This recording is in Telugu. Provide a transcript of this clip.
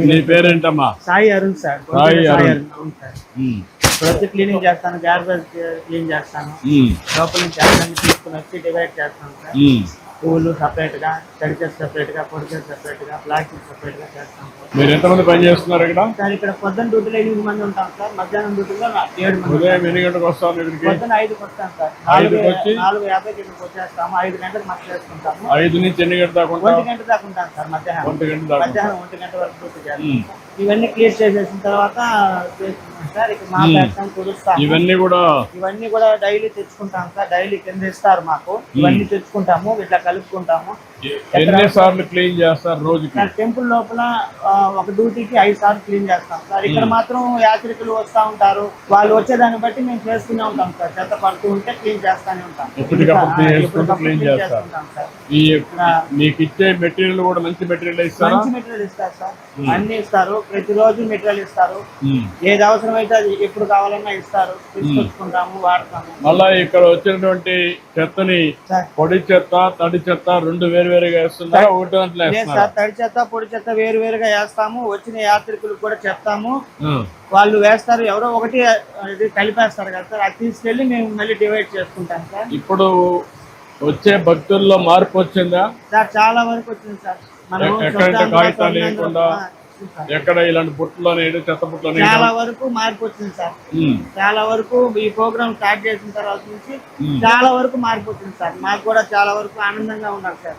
నీ పేరేంటమ్మా? సాయి అరుణ్ సార్. సాయి సాయి అరుణ్. అరుణ్ అవును సార్. ప్రతి క్లీనింగ్ చేస్తాను, గార్బేజ్ క్లీన్ చేస్తాను, లోపల నుంచి అన్ని తీసుకుని వచ్చి డివైడ్ చేస్తాను సార్. పూలు సపరేట్ గా, తడిచేసి సపరేట్ గా, పొడిచేసి సపరేట్ గా, ప్లాస్టిక్ సపరేట్ గా చేస్తాం సార్. మీరు ఎంతమంది పని చేస్తున్నారు ఇక్కడ? సార్ ఇక్కడ పొద్దున్న డ్యూటీలో 8 మంది ఉంటాం సార్. మధ్యాహ్నం డ్యూటీలో 7 మంది. ఉదయం ఎన్ని గంటలకు వస్తాను ఇక్కడికి? పొద్దున్న 5కి వస్తాం సార్. 4:50కి ఇక్కడికి వచ్చేస్తాము. 5 గంటలకు మస్తు చేసుకుంటాము. 5 నుంచి ఎన్ని గంటల దాకా? 1 గంట దాకా ఉంటాం సార్. మధ్యాహ్నం 1 గంట వరకు డ్యూటీ చేస్తాం. ఇవన్నీ క్లియర్ చేసేసిన తర్వాత చేసుకుంటాం సార్. ఇక మాట్లాడతాం, కుదుస్తాం. ఇవన్నీ కూడా డైలీ తెచ్చుకుంటాం సార్. డైలీ కింద ఇస్తారు మాకు. ఇవన్నీ తెచ్చుకుంటాము, ఇట్లా కలుపుకుంటాము. ఎన్ని సార్లు క్లీన్ చేస్తారు రోజుకి? టెంపుల్ లోపల ఒక డ్యూటీకి 5 సార్లు క్లీన్ చేస్తాం సార్. ఇక్కడ మాత్రం యాత్రికులు వస్తూ ఉంటారు, వాళ్ళు వచ్చేదాన్ని బట్టి మేము చేస్తూనే ఉంటాం సార్. చెత్త పడుతూ ఉంటే క్లీన్ చేస్తూనే ఉంటాం. క్లీన్ చేస్తాం సార్. మీకు ఇచ్చే మెటీరియల్ కూడా మంచి మెటీరియల్ ఇస్తారు? మంచి మెటీరియల్ ఇస్తారు సార్. అన్ని ఇస్తారు, ప్రతిరోజు మెటీరియల్ ఇస్తారు. ఏది అవసరమైతే అది ఎప్పుడు కావాలన్నా ఇస్తారు. తీసుకొచ్చుకుంటాము, వాడతాము. మళ్ళా ఇక్కడ వచ్చినటువంటి చెత్తని పొడి చెత్త, తడి చెత్త రెండు వేరువేరుగా వేస్తున్నారా? ఒకటి దాంట్లో సార్, తడి చెత్త పొడి చెత్త వేరువేరుగా వేస్తాము. వచ్చిన యాత్రికులకు కూడా చెప్తాము, వాళ్ళు వేస్తారు. ఎవరో ఒకటి కలిపేస్తారు కదా సార్, అది తీసుకెళ్లి మేము మళ్ళీ డివైడ్ చేసుకుంటాం సార్. ఇప్పుడు వచ్చే భక్తుల్లో మార్పు వచ్చిందా సార్? చాలా వరకు వచ్చింది సార్. ఎక్కడంటే కాగితాలు లేకుండా ఎక్కడ ఇలాంటి బుట్టలోనే చెత్త బుట్టలోనే చాలా వరకు మార్పు వచ్చింది సార్. చాలా వరకు ఈ ప్రోగ్రామ్ స్టార్ట్ చేసిన తర్వాత నుంచి చాలా వరకు మార్పు వచ్చింది సార్. మాకు కూడా చాలా వరకు ఆనందంగా ఉన్నారు సార్.